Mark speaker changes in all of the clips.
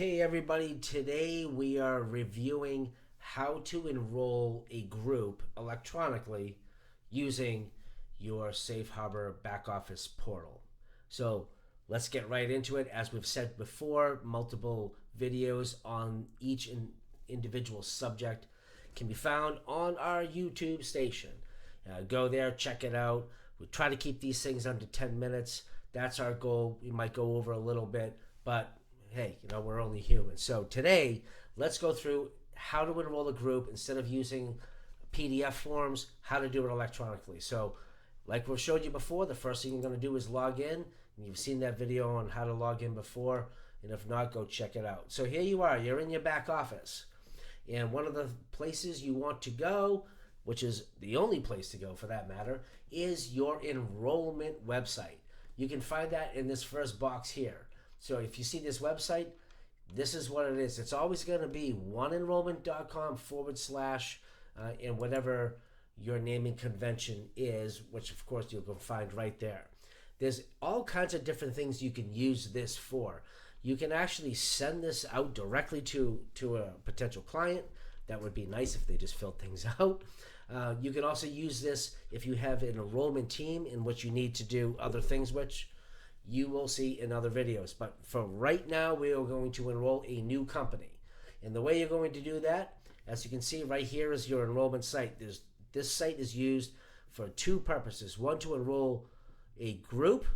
Speaker 1: Okay, everybody, today we are reviewing how to enroll a group electronically using your Safe Harbor back office portal. So let's get right into it. As we've said before, multiple videos on each individual subject can be found on our YouTube station. Go there, check it out. We try to keep these things under 10 minutes. That's our goal. We might go over a little bit, but hey, we're only human. So today, let's go through how to enroll a group instead of using PDF forms, how to do it electronically. So like we've showed you before, the first thing you're going to do is log in. And you've seen that video on how to log in before. And if not, go check it out. So here you are. You're in your back office. And one of the places you want to go, which is the only place to go for that matter, is your enrollment website. You can find that in this first box here. So if you see this website, this is what it is. It's always going to be oneenrollment.com / and whatever your naming convention is, which of course you'll go find right there. There's all kinds of different things you can use this for. You can actually send this out directly to a potential client. That would be nice if they just filled things out. You can also use this if you have an enrollment team in which you need to do other things, which you will see in other videos. But for right now, we are going to enroll a new company. And the way you're going to do that, as you can see right here, is your enrollment site. This site is used for two purposes. One, to enroll a group,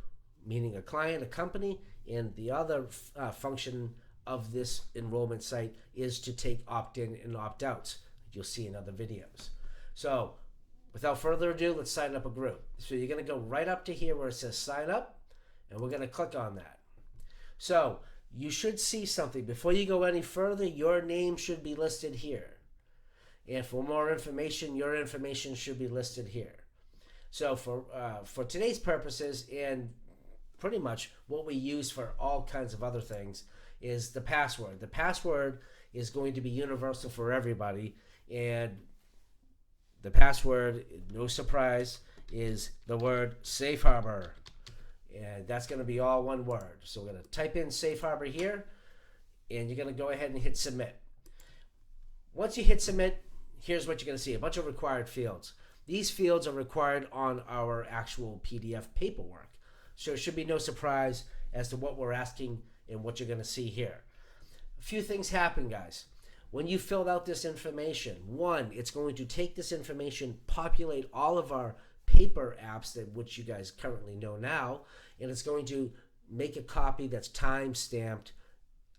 Speaker 1: meaning a client, a company, and the other function of this enrollment site is to take opt-in and opt-outs. You'll see in other videos. So without further ado, let's sign up a group. So you're going to go right up to here where it says sign up, and we're going to click on that. So you should see something. Before you go any further, your name should be listed here. And for more information, your information should be listed here. So for today's purposes, and pretty much what we use for all kinds of other things, is the password. The password is going to be universal for everybody, and the password, no surprise, is the word Safe Harbor. And that's going to be all one word. So we're going to type in Safe Harbor here, and you're going to go ahead and hit submit. Once you hit submit, here's what you're going to see: a bunch of required fields. These fields are required on our actual PDF paperwork. So it should be no surprise as to what we're asking and what you're going to see here. A few things happen, guys. When you filled out this information, one, it's going to take this information, populate all of our paper apps, that which you guys currently know now, and it's going to make a copy that's time stamped,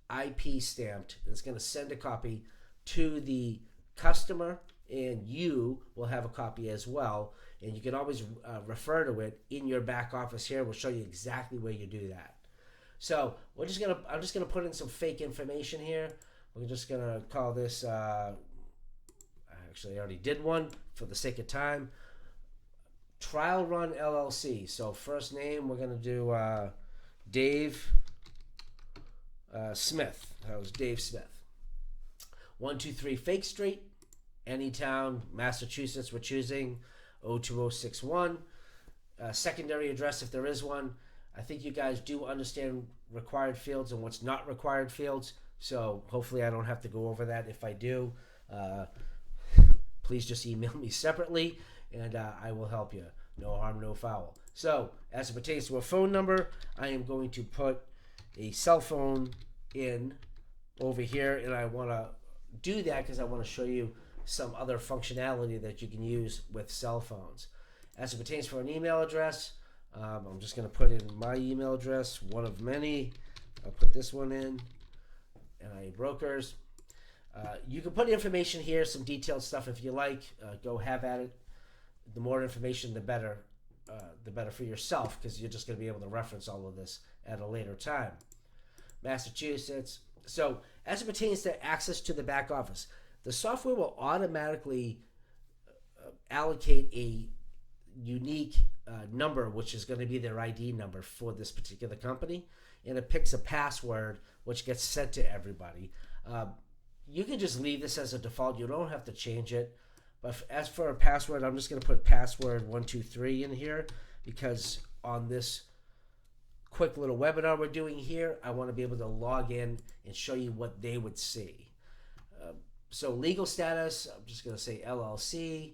Speaker 1: IP stamped, and it's going to send a copy to the customer, and you will have a copy as well. And you can always refer to it in your back office here. We'll show you exactly where you do that. So I'm just gonna put in some fake information here. We're just gonna call this. Actually, I already did one for the sake of time. Trial Run LLC. So first name, we're gonna do Dave Smith. That was Dave Smith. 123 Fake Street, Anytown, Massachusetts. We're choosing 02061. Secondary address, if there is one. I think you guys do understand required fields and what's not required fields. So hopefully I don't have to go over that. If I do, please just email me separately, and I will help you. No harm, no foul. So as it pertains to a phone number, I am going to put a cell phone in over here, and I want to do that because I want to show you some other functionality that you can use with cell phones. As it pertains for an email address, I'm just going to put in my email address, one of many. I'll put this one in, NIA Brokers. You can put information here, some detailed stuff if you like. Go have at it. The more information, the better for yourself, because you're just going to be able to reference all of this at a later time. Massachusetts. So as it pertains to access to the back office, the software will automatically allocate a unique number, which is going to be their ID number for this particular company, and it picks a password which gets sent to everybody. You can just leave this as a default. You don't have to change it. But as for a password, I'm just going to put password 123 in here, because on this quick little webinar we're doing here, I want to be able to log in and show you what they would see. So legal status, I'm just going to say LLC.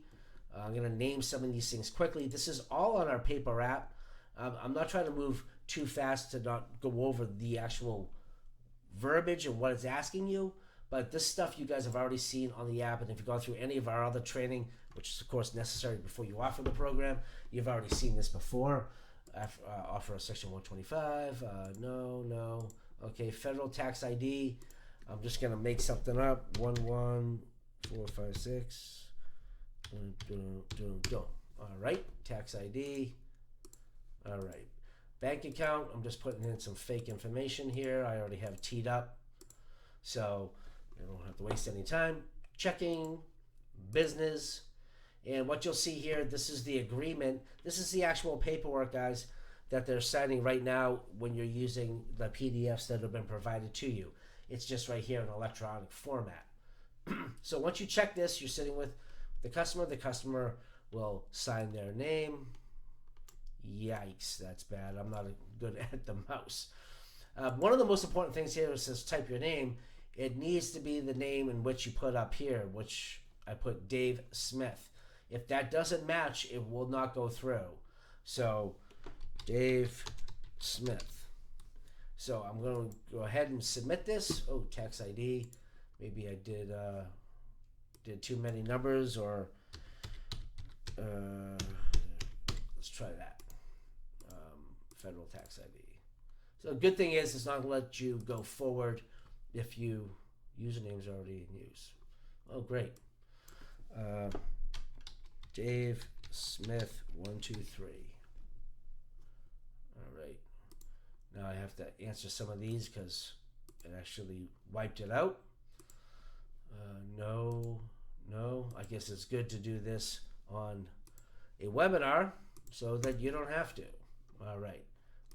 Speaker 1: I'm going to name some of these things quickly. This is all on our paper app. I'm not trying to move too fast to not go over the actual verbiage and what it's asking you, but this stuff you guys have already seen on the app, and if you've gone through any of our other training, which is of course necessary before you offer the program, you've already seen this before. Offer a section 125, no. Okay, federal tax ID. I'm just gonna make something up. 11456. All right, tax ID. All right, bank account. I'm just putting in some fake information here. I already have teed up, so I don't have to waste any time. Checking, business, and what you'll see here. This is the agreement. This is the actual paperwork, guys, that they're signing right now when you're using the PDFs that have been provided to you. It's just right here in electronic format. So once you check this, you're sitting with the customer. The customer will sign their name. Yikes, that's bad. I'm not good at the mouse. One of the most important things here is says type your name. It needs to be the name in which you put up here, which I put Dave Smith. If that doesn't match, it will not go through. So Dave Smith. So I'm going to go ahead and submit this. Oh, tax ID. Maybe I did too many numbers, or let's try that. Federal tax ID. So the good thing is it's not going to let you go forward if you username's already in use. Oh, great. Dave Smith 123. All right. Now I have to answer some of these because it actually wiped it out. No. I guess it's good to do this on a webinar so that you don't have to. All right.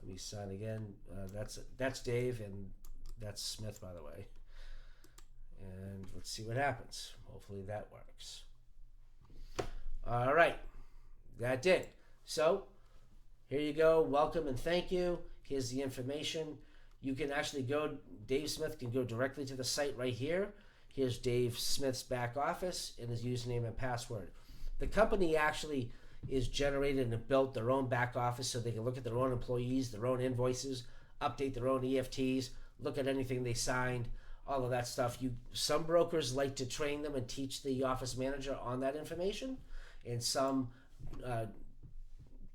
Speaker 1: Let me sign again. That's Dave, and that's Smith, by the way. And let's see what happens. Hopefully that works. All right. That did. So here you go. Welcome and thank you. Here's the information. You can actually go, Dave Smith can go directly to the site right here. Here's Dave Smith's back office and his username and password. The company actually is generated and built their own back office so they can look at their own employees, their own invoices, update their own EFTs, look at anything they signed, all of that stuff. Some brokers like to train them and teach the office manager on that information, and some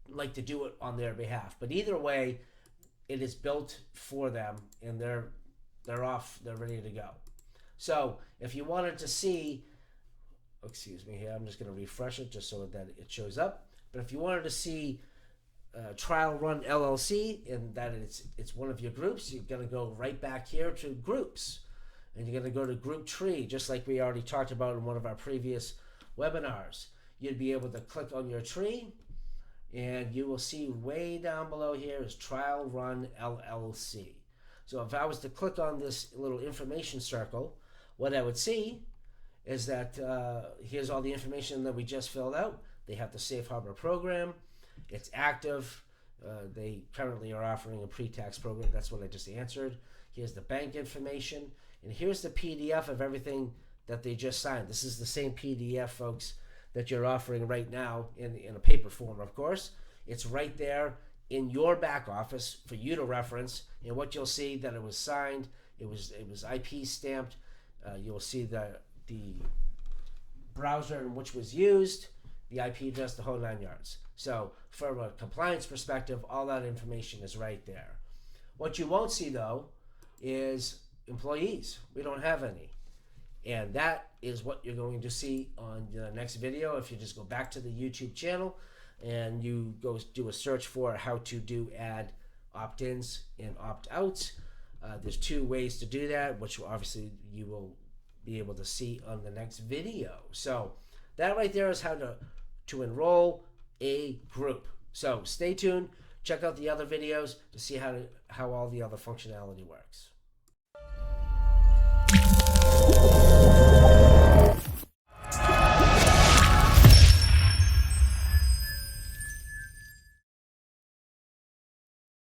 Speaker 1: like to do it on their behalf. But either way, it is built for them, and they're off, they're ready to go. So if you wanted to see, excuse me here, I'm just going to refresh it just so that it shows up. But if you wanted to see Trial Run LLC and that it's one of your groups, you're going to go right back here to groups, and you're going to go to group tree, just like we already talked about in one of our previous webinars. You'd be able to click on your tree, and you will see way down below here is Trial Run LLC. So if I was to click on this little information circle, what I would see is that here's all the information that we just filled out. They have the Safe Harbor program. It's active. They currently are offering a pre-tax program. That's what I just answered. Here's the bank information. And here's the PDF of everything that they just signed. This is the same PDF, folks, that you're offering right now in a paper form, of course. It's right there in your back office for you to reference. And what you'll see that it was signed, it was IP stamped. You'll see the browser in which was used, the IP address, the whole 9 yards. So from a compliance perspective, all that information is right there. What you won't see, though, is employees. We don't have any. And that is what you're going to see on the next video. If you just go back to the YouTube channel and you go do a search for how to add opt-ins and opt-outs, there's 2 ways to do that, which obviously you will be able to see on the next video. So that right there is how to enroll a group. So stay tuned. Check out the other videos to see how all the other functionality works.